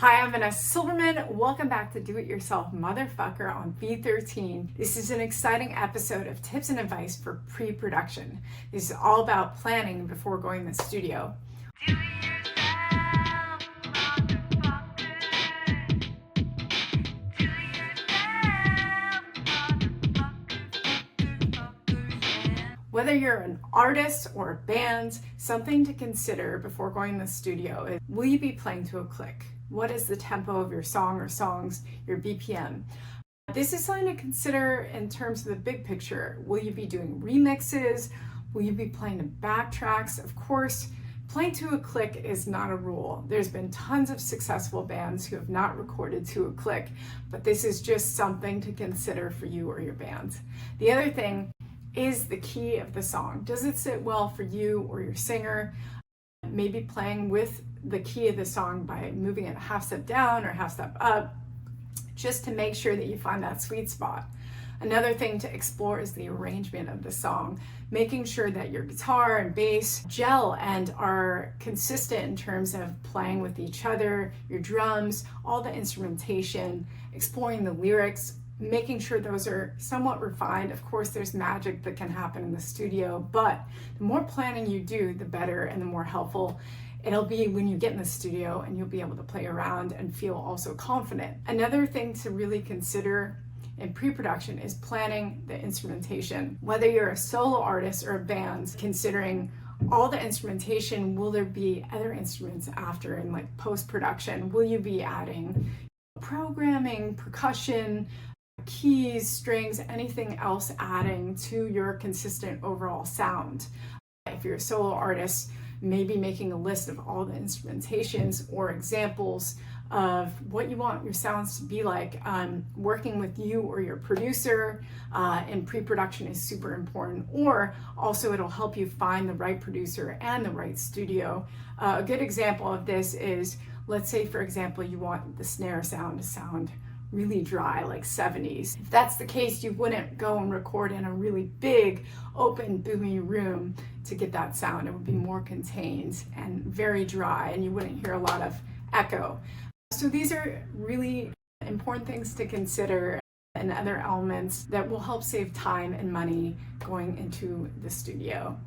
Hi, I'm Vanessa Silberman. Welcome back to Do It Yourself Motherfucker on V13. This is an exciting episode of tips and advice for pre-production. This is all about planning before going to the studio. Do it yourself, motherfucker. Do it yourself, motherfucker. Whether you're an artist or a band, something to consider before going to the studio is, will you be playing to a click? What is the tempo of your song or songs, your BPM? This is something to consider in terms of the big picture. Will you be doing remixes? Will you be playing the backtracks? Of course, playing to a click is not a rule. There's been tons of successful bands who have not recorded to a click, but this is just something to consider for you or your band. The other thing is the key of the song. Does it sit well for you or your singer? Maybe playing with the key of the song by moving it half step down or half step up, just to make sure that you find that sweet spot. Another thing to explore is the arrangement of the song, making sure that your guitar and bass gel and are consistent in terms of playing with each other, your drums, all the instrumentation, exploring the lyrics, making sure those are somewhat refined. Of course, there's magic that can happen in the studio, but the more planning you do, the better and the more helpful it'll be when you get in the studio, and you'll be able to play around and feel also confident. Another thing to really consider in pre-production is planning the instrumentation. Whether you're a solo artist or a band, considering all the instrumentation, will there be other instruments after in like post-production? Will you be adding programming, percussion, keys, strings, anything else adding to your consistent overall sound? If you're a solo artist, maybe making a list of all the instrumentations or examples of what you want your sounds to be like. Working with you or your producer in pre-production is super important, or also it'll help you find the right producer and the right studio. A good example of this is, let's say for example you want the snare sound to sound really dry, like 70s. If that's the case, you wouldn't go and record in a really big, open, boomy room to get that sound. It would be more contained and very dry, and you wouldn't hear a lot of echo. So these are really important things to consider, and other elements that will help save time and money going into the studio.